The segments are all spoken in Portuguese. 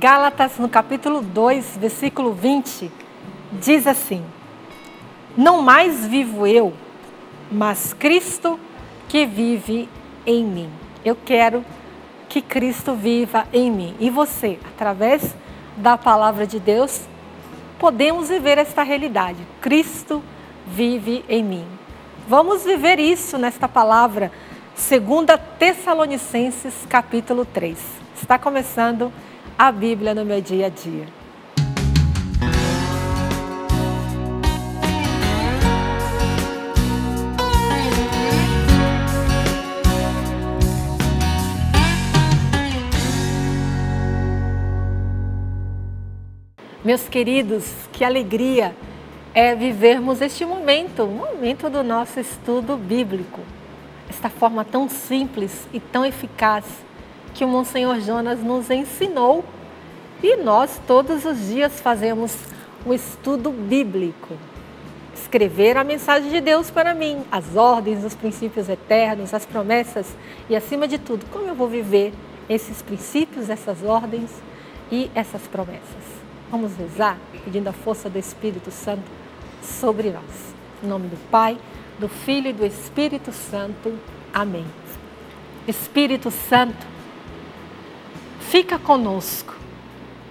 Gálatas, no capítulo 2, versículo 20, diz assim: não mais vivo eu, mas Cristo que vive em mim. Eu quero que Cristo viva em mim. E você, através da palavra de Deus, podemos viver esta realidade. Cristo vive em mim. Vamos viver isso nesta palavra, 2 Tessalonicenses, capítulo 3. Está começando a Bíblia no meu dia a dia. Meus queridos, que alegria é vivermos este momento, o momento do nosso estudo bíblico. Esta forma tão simples e tão eficaz que o Monsenhor Jonas nos ensinou e nós todos os dias fazemos o estudo bíblico. Escrever a mensagem de Deus para mim, as ordens, os princípios eternos, as promessas e, acima de tudo, como eu vou viver esses princípios, essas ordens e essas promessas. Vamos rezar pedindo a força do Espírito Santo sobre nós. Em nome do Pai, do Filho e do Espírito Santo. Amém. Espírito Santo, fica conosco,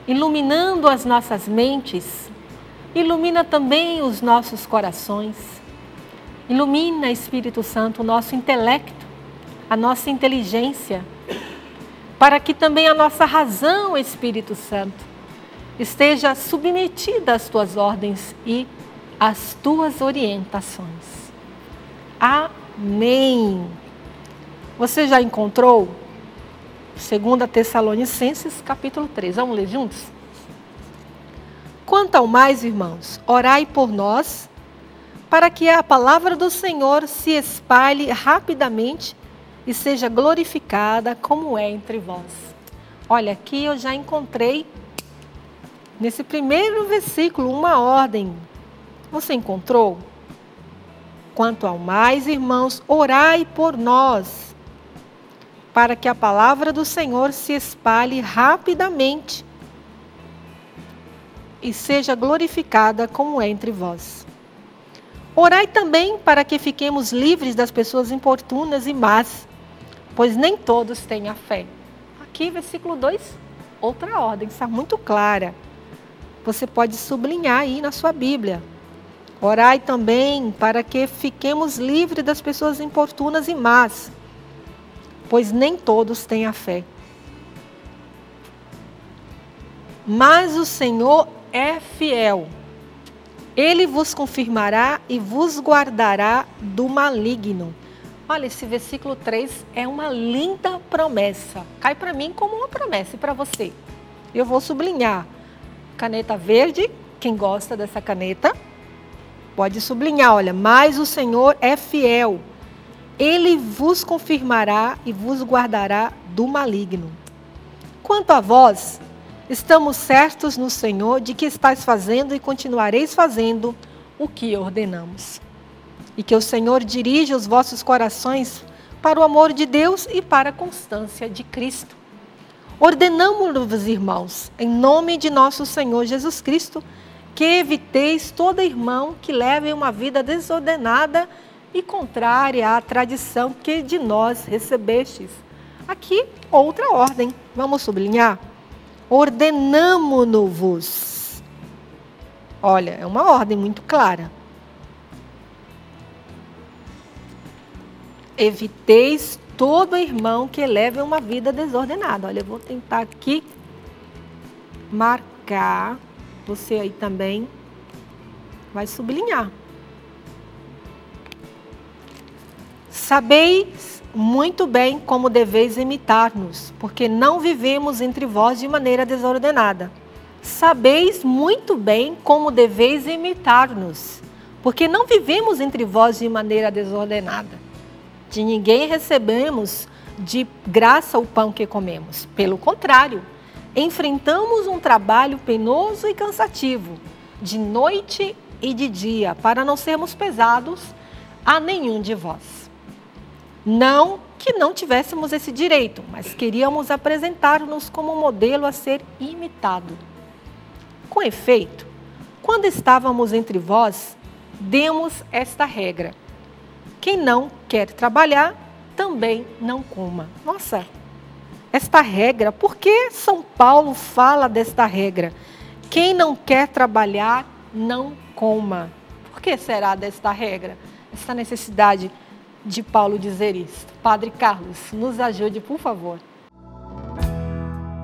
iluminando as nossas mentes, ilumina também os nossos corações. Ilumina, Espírito Santo, o nosso intelecto, a nossa inteligência, para que também a nossa razão, Espírito Santo, esteja submetida às tuas ordens e às tuas orientações. Amém. Você já encontrou 2 Tessalonicenses, capítulo 3. Vamos ler juntos? Quanto ao mais, irmãos, orai por nós, para que a palavra do Senhor se espalhe rapidamente e seja glorificada como é entre vós. Olha, aqui eu já encontrei nesse primeiro versículo uma ordem. Você encontrou? Quanto ao mais, irmãos, orai por nós, para que a palavra do Senhor se espalhe rapidamente e seja glorificada como é entre vós. Orai também para que fiquemos livres das pessoas importunas e más, pois nem todos têm a fé. Aqui, versículo 2, outra ordem, está muito clara. Você pode sublinhar aí na sua Bíblia. Orai também para que fiquemos livres das pessoas importunas e más, pois nem todos têm a fé. Mas o Senhor é fiel. Ele vos confirmará e vos guardará do maligno. Olha, esse versículo 3 é uma linda promessa. Cai para mim como uma promessa e para você. Eu vou sublinhar. Caneta verde, quem gosta dessa caneta, pode sublinhar, olha, mas o Senhor é fiel. Ele vos confirmará e vos guardará do maligno. Quanto a vós, estamos certos no Senhor de que estáis fazendo e continuareis fazendo o que ordenamos. E que o Senhor dirija os vossos corações para o amor de Deus e para a constância de Cristo. Ordenamo-vos, irmãos, em nome de nosso Senhor Jesus Cristo, que eviteis todo irmão que leve uma vida desordenada e contrária à tradição que de nós recebestes. Aqui, outra ordem. Vamos sublinhar? Ordenamo-vos. Olha, é uma ordem muito clara. Eviteis todo irmão que leve uma vida desordenada. Olha, eu vou tentar aqui marcar. Você aí também vai sublinhar. Sabeis muito bem como deveis imitar-nos, porque não vivemos entre vós de maneira desordenada. Sabeis muito bem como deveis imitar-nos, porque não vivemos entre vós de maneira desordenada. De ninguém recebemos de graça o pão que comemos. Pelo contrário, enfrentamos um trabalho penoso e cansativo, de noite e de dia, para não sermos pesados a nenhum de vós. Não que não tivéssemos esse direito, mas queríamos apresentar-nos como um modelo a ser imitado. Com efeito, quando estávamos entre vós, demos esta regra: quem não quer trabalhar, também não coma. Nossa, esta regra, por que São Paulo fala desta regra? Quem não quer trabalhar, não coma. Por que será desta regra? Esta necessidade de Paulo dizer isso. Padre Carlos, nos ajude, por favor.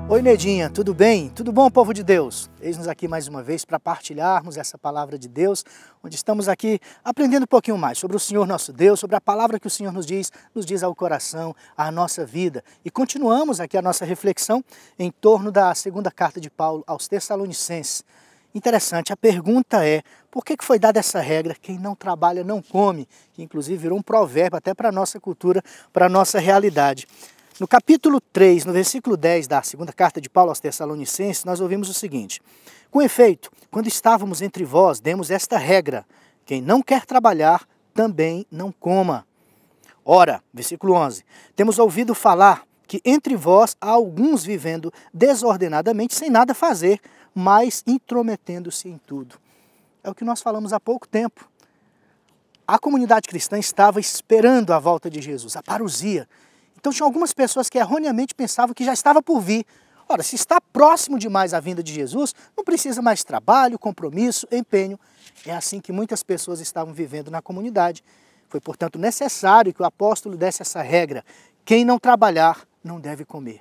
Oi, Nedinha, tudo bem? Tudo bom, povo de Deus? Eis-nos aqui mais uma vez para partilharmos essa palavra de Deus, onde estamos aqui aprendendo um pouquinho mais sobre o Senhor nosso Deus, sobre a palavra que o Senhor nos diz ao coração, à nossa vida. E continuamos aqui a nossa reflexão em torno da segunda carta de Paulo aos Tessalonicenses. Interessante, a pergunta é, por que foi dada essa regra, quem não trabalha não come, que inclusive virou um provérbio até para a nossa cultura, para a nossa realidade. No capítulo 3, no versículo 10 da segunda carta de Paulo aos Tessalonicenses, nós ouvimos o seguinte: com efeito, quando estávamos entre vós, demos esta regra, quem não quer trabalhar, também não coma. Ora, versículo 11, temos ouvido falar que entre vós há alguns vivendo desordenadamente, sem nada fazer, mas intrometendo-se em tudo. É o que nós falamos há pouco tempo. A comunidade cristã estava esperando a volta de Jesus, a parousia. Então tinha algumas pessoas que erroneamente pensavam que já estava por vir. Ora, se está próximo demais a vinda de Jesus, não precisa mais trabalho, compromisso, empenho. É assim que muitas pessoas estavam vivendo na comunidade. Foi, portanto, necessário que o apóstolo desse essa regra: quem não trabalhar, não deve comer.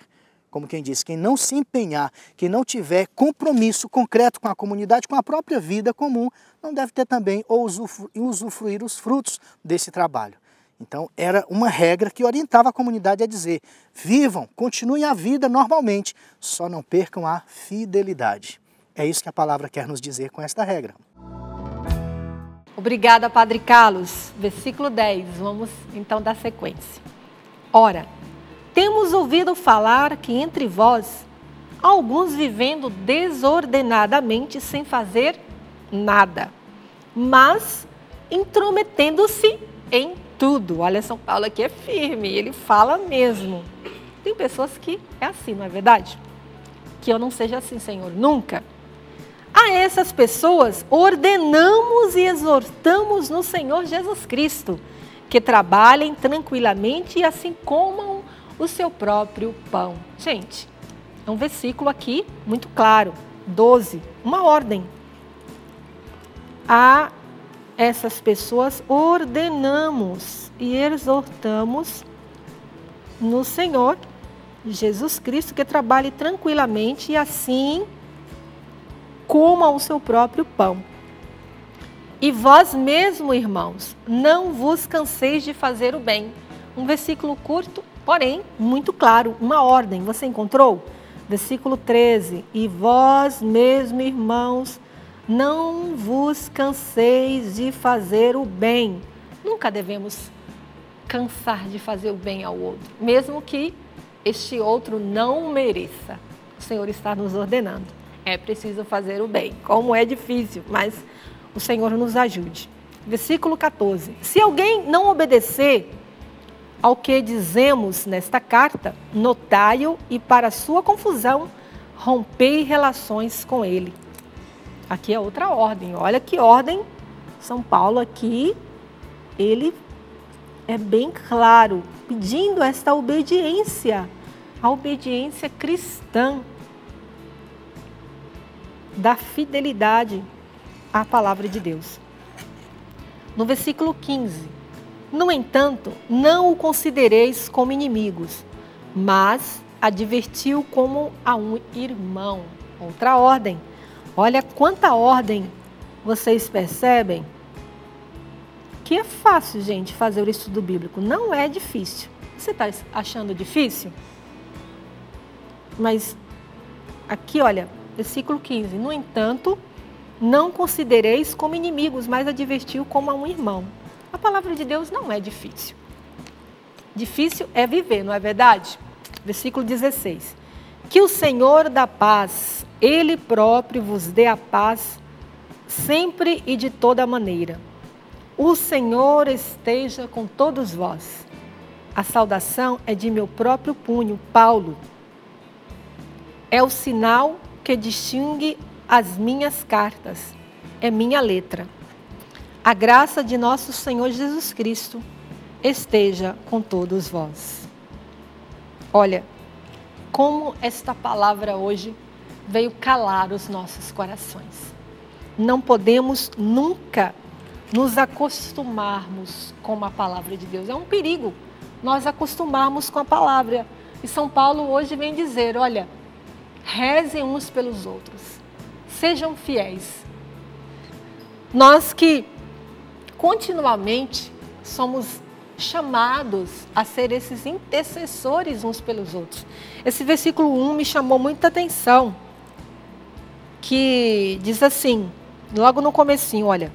Como quem diz, quem não se empenhar, quem não tiver compromisso concreto com a comunidade, com a própria vida comum, não deve ter também ou usufruir os frutos desse trabalho. Então, era uma regra que orientava a comunidade a dizer: vivam, continuem a vida normalmente, só não percam a fidelidade. É isso que a palavra quer nos dizer com esta regra. Obrigada, Padre Carlos. Versículo 10, vamos então dar sequência. Ora, temos ouvido falar que entre vós há alguns vivendo desordenadamente sem fazer nada, mas intrometendo-se em tudo. Olha, São Paulo aqui é firme, ele fala mesmo. Tem pessoas que é assim, não é verdade? Que eu não seja assim, Senhor, nunca. A essas pessoas ordenamos e exortamos no Senhor Jesus Cristo que trabalhem tranquilamente e assim comam o seu próprio pão. Gente, é um versículo aqui muito claro, 12, uma ordem. A essas pessoas ordenamos e exortamos no Senhor Jesus Cristo que trabalhe tranquilamente e assim coma o seu próprio pão. E vós mesmo, irmãos, não vos canseis de fazer o bem. Um versículo curto, porém muito claro, uma ordem. Você encontrou? Versículo 13. E vós mesmo, irmãos, não vos canseis de fazer o bem. Nunca devemos cansar de fazer o bem ao outro, mesmo que este outro não mereça. O Senhor está nos ordenando. É preciso fazer o bem. Como é difícil, mas o Senhor nos ajude. Versículo 14. Se alguém não obedecer ao que dizemos nesta carta, notai-o e para sua confusão, rompei relações com ele. Aqui é outra ordem. Olha que ordem. São Paulo aqui, ele é bem claro, pedindo esta obediência, a obediência cristã, da fidelidade à palavra de Deus. No versículo 15, no entanto, não o considereis como inimigos, mas advertiu como a um irmão. Outra ordem. Olha quanta ordem vocês percebem. Que é fácil, gente, fazer o estudo bíblico. Não é difícil. Você está achando difícil? Mas aqui, olha, versículo 15. No entanto, não considereis como inimigos, mas advertiu como a um irmão. A palavra de Deus não é difícil. Difícil é viver, não é verdade? Versículo 16. Que o Senhor da paz, Ele próprio vos dê a paz sempre e de toda maneira. O Senhor esteja com todos vós. A saudação é de meu próprio punho, Paulo. É o sinal que distingue as minhas cartas. É minha letra. A graça de nosso Senhor Jesus Cristo esteja com todos vós. Olha, como esta palavra hoje veio calar os nossos corações. Não podemos nunca nos acostumarmos com a palavra de Deus. É um perigo nós acostumarmos com a palavra. E São Paulo hoje vem dizer, olha, rezem uns pelos outros, sejam fiéis. Nós que continuamente somos chamados a ser esses intercessores uns pelos outros. Esse versículo 1 me chamou muita atenção, que diz assim, logo no comecinho, olha,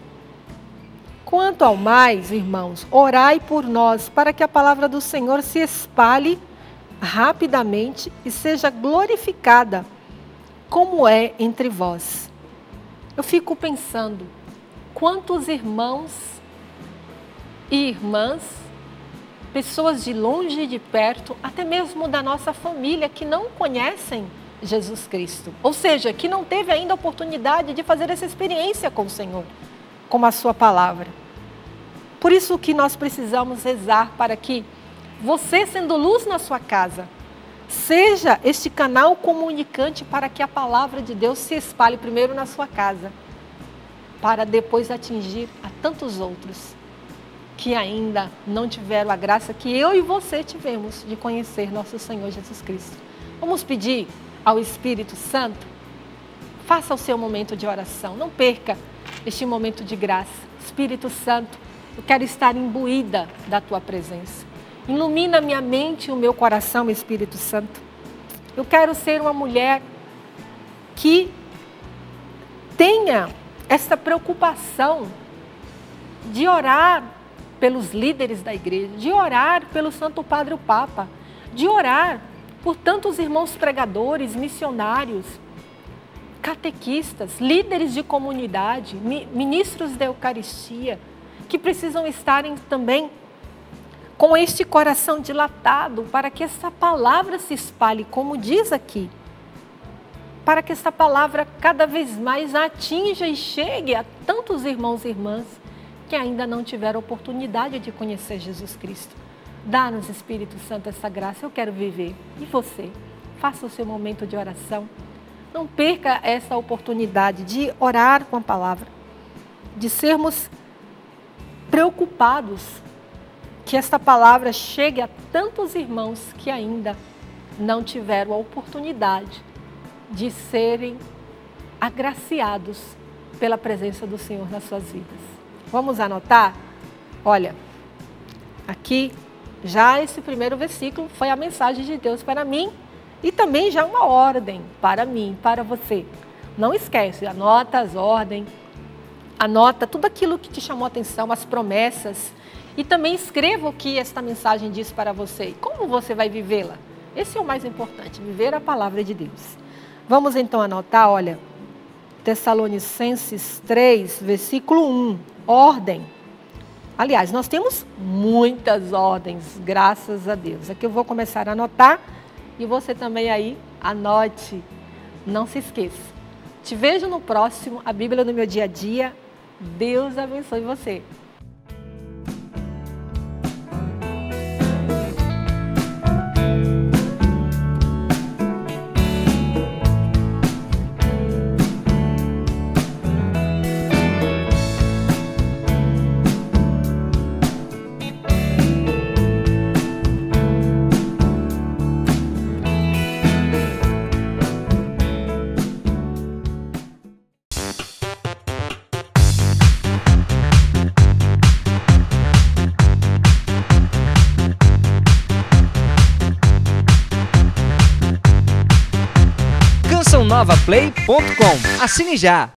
quanto ao mais, irmãos, orai por nós, para que a palavra do Senhor se espalhe rapidamente e seja glorificada, como é entre vós. Eu fico pensando, quantos irmãos e irmãs, pessoas de longe e de perto, até mesmo da nossa família, que não conhecem Jesus Cristo. Ou seja, que não teve ainda a oportunidade de fazer essa experiência com o Senhor, com a sua palavra. Por isso que nós precisamos rezar para que você, sendo luz na sua casa, seja este canal comunicante para que a palavra de Deus se espalhe primeiro na sua casa, para depois atingir a tantos outros que ainda não tiveram a graça que eu e você tivemos de conhecer nosso Senhor Jesus Cristo. Vamos pedir ao Espírito Santo, faça o seu momento de oração, não perca este momento de graça. Espírito Santo, eu quero estar imbuída da Tua presença. Ilumina minha mente e o meu coração, Espírito Santo. Eu quero ser uma mulher que tenha essa preocupação de orar pelos líderes da igreja, de orar pelo Santo Padre o Papa, de orar por tantos irmãos pregadores, missionários, catequistas, líderes de comunidade, ministros da Eucaristia, que precisam estarem também com este coração dilatado para que essa palavra se espalhe, como diz aqui, para que essa palavra cada vez mais atinja e chegue a tantos irmãos e irmãs que ainda não tiveram oportunidade de conhecer Jesus Cristo. Dá-nos, Espírito Santo, essa graça. Eu quero viver. E você? Faça o seu momento de oração. Não perca essa oportunidade de orar com a palavra, de sermos preocupados que esta palavra chegue a tantos irmãos que ainda não tiveram a oportunidade de serem agraciados pela presença do Senhor nas suas vidas. Vamos anotar? Olha, aqui já esse primeiro versículo foi a mensagem de Deus para mim e também já uma ordem para mim, para você. Não esquece, anota as ordens, anota tudo aquilo que te chamou a atenção, as promessas, e também escreva o que esta mensagem diz para você e como você vai vivê-la. Esse é o mais importante, viver a palavra de Deus. Vamos então anotar, olha, Tessalonicenses 3, versículo 1, ordem. Aliás, nós temos muitas ordens, graças a Deus. Aqui eu vou começar a anotar e você também aí anote, não se esqueça. Te vejo no próximo, a Bíblia no meu dia a dia. Deus abençoe você. cançãonovaplay.com. Assine já!